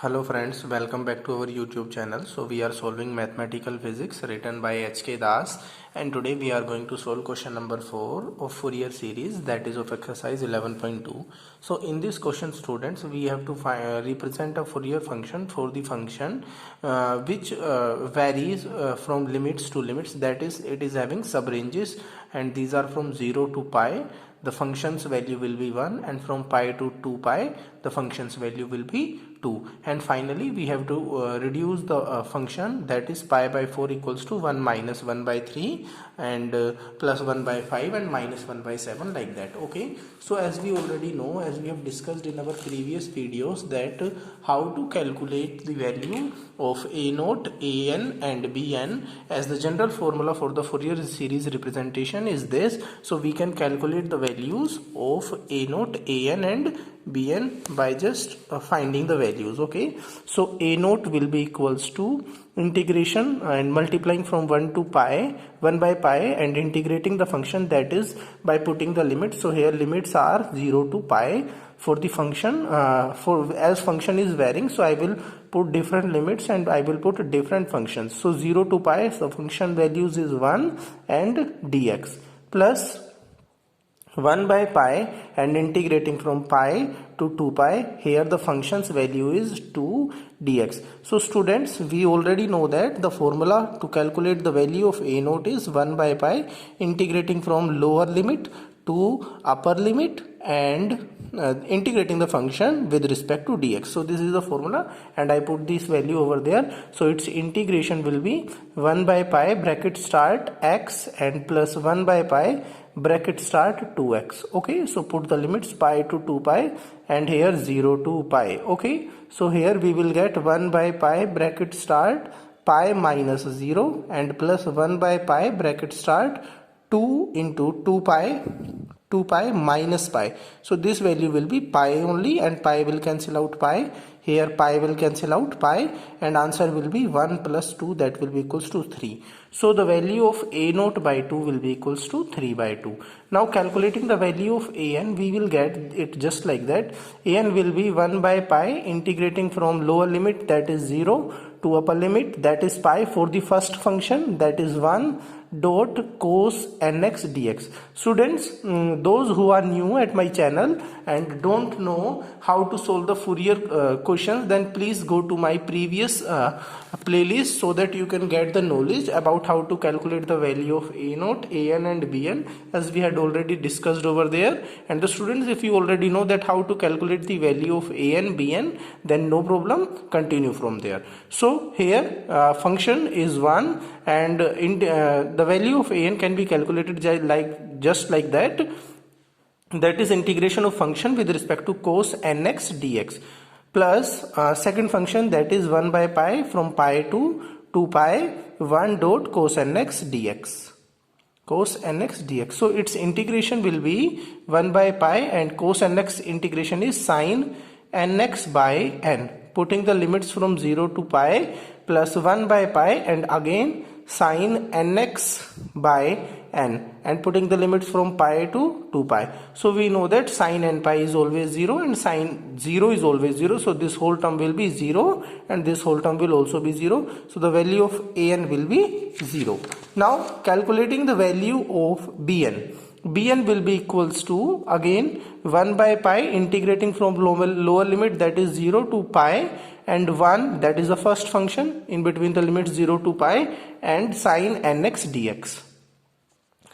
Hello friends, welcome back to our YouTube channel. So we are solving mathematical physics written by H.K. Das, and today we are going to solve question number 4 of Fourier series, that is of exercise 11.2. So in this question students, we have to represent a Fourier function for the function which varies from limits to limits, that is it is having subranges, and these are from 0 to pi. The function's value will be 1, and from pi to 2 pi the function's value will be 2, and finally we have to reduce the function, that is pi by 4 equals to 1 minus 1 by 3 and plus 1 by 5 and minus 1 by 7, like that. Okay, so as we already know, as we have discussed in our previous videos, that how to calculate the value of a naught, an and bn, as the general formula for the Fourier series representation is this. So we can calculate the values of a naught, an and bn by just finding the values. Okay, so a naught will be equals to integration and multiplying from 1 to pi, 1 by pi, and integrating the function, that is by putting the limits. So here limits are 0 to pi for the function, for as function is varying, so I will put different limits and I will put different functions. So 0 to pi, the function values is 1 and dx, plus 1 by pi and integrating from pi to 2 pi, here the function's value is 2 dx. So students, we already know that the formula to calculate the value of a naught is 1 by pi integrating from lower limit to upper limit and integrating the function with respect to dx. So this is the formula, and I put this value over there. So its integration will be 1 by pi bracket start x and plus 1 by pi bracket start 2x. Okay, so put the limits pi to 2 pi and here 0 to pi. Okay, so here we will get 1 by pi bracket start pi minus 0 and plus 1 by pi bracket start 2 into 2 pi minus pi. So this value will be pi only, and pi will cancel out pi. Here pi will cancel out pi, and answer will be 1 plus 2, that will be equals to 3. So the value of a naught by 2 will be equals to 3 by 2. Now calculating the value of an, we will get it just like that. An will be 1 by pi integrating from lower limit, that is 0, to upper limit, that is pi, for the first function, that is 1 dot cos nx dx. Students, those who are new at my channel and don't know how to solve the Fourier questions, then please go to my previous playlist so that you can get the knowledge about how to calculate the value of a naught, an and bn, as we had already discussed over there. And the students, if you already know that how to calculate the value of an, bn, then no problem, continue from there. So here function is 1, and the value of an can be calculated just like that, that is integration of function with respect to cos nx dx, plus second function, that is 1 by pi from pi to 2 pi 1 dot cos nx dx, cos nx dx. So its integration will be 1 by pi, and cos nx integration is sin nx by n, putting the limits from 0 to pi, plus 1 by pi and again sin nx by n, and putting the limits from pi to 2 pi. So we know that sin n pi is always 0 and sin 0 is always 0. So this whole term will be 0 and this whole term will also be 0. So the value of an will be 0. Now calculating the value of bn. Bn will be equals to again 1 by pi integrating from lower limit, that is 0 to pi, and 1, that is the first function in between the limits 0 to pi, and sin nx dx,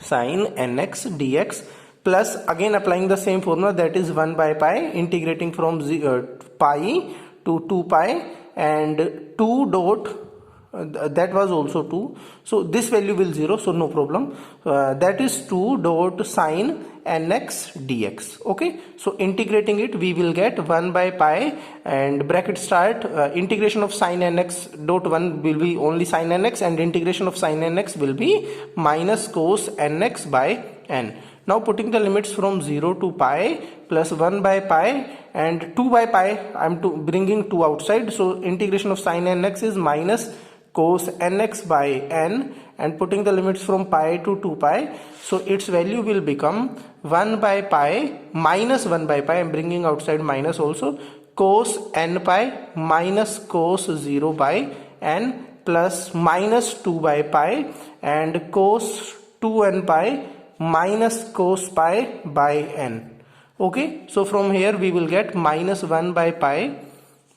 sin nx dx, plus again applying the same formula, that is 1 by pi integrating from pi to 2 pi and 2 dot that was also 2, so this value will 0, so no problem, that is 2 dot sin nx dx. Okay, so integrating it, we will get 1 by pi and bracket start integration of sin nx dot 1 will be only sin nx, and integration of sin nx will be minus cos nx by n. Now putting the limits from 0 to pi, plus 1 by pi and 2 by pi, I am bringing 2 outside, so integration of sin nx is minus cos nx by n, and putting the limits from pi to 2 pi, so its value will become 1 by pi minus 1 by pi, I am bringing outside minus also, cos n pi minus cos 0 by n plus minus 2 by pi and cos 2n pi minus cos pi by n. Okay, so from here we will get minus 1 by pi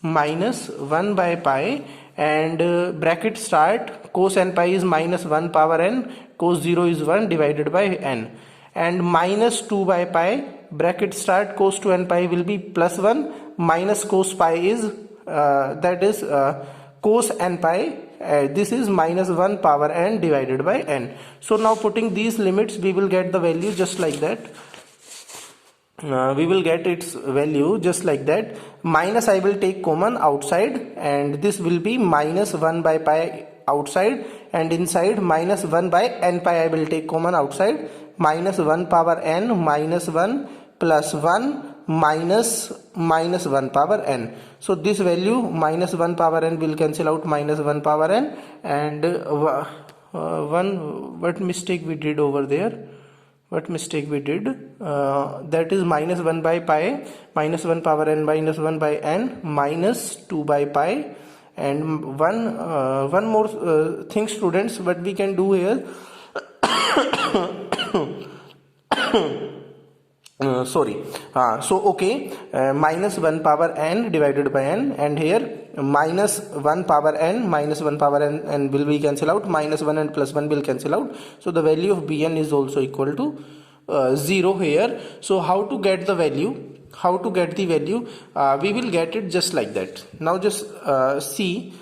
minus 1 by pi and bracket start, cos n pi is minus 1 power n, cos 0 is 1 divided by n, and minus 2 by pi, bracket start, cos 2 n pi will be plus 1 minus cos pi is cos n pi, this is minus 1 power n divided by n. So now putting these limits we will get the value just like that. We will get its value just like that. Minus I will take common outside and this will be minus 1 by pi outside, and inside minus 1 by n pi I will take common outside. Minus 1 power n minus 1 plus 1 minus 1 power n. So this value minus 1 power n will cancel out minus 1 power n, and what mistake we did over there? That is minus 1 by pi, minus 1 power n minus 1 by n minus 2 by pi, and one more thing students, what we can do here minus 1 power n divided by n, and here minus 1 power n minus 1 power n and will be cancel out, minus 1 and plus 1 will cancel out, so the value of bn is also equal to 0 here. So how to get the value? We will get it just like that. Now just see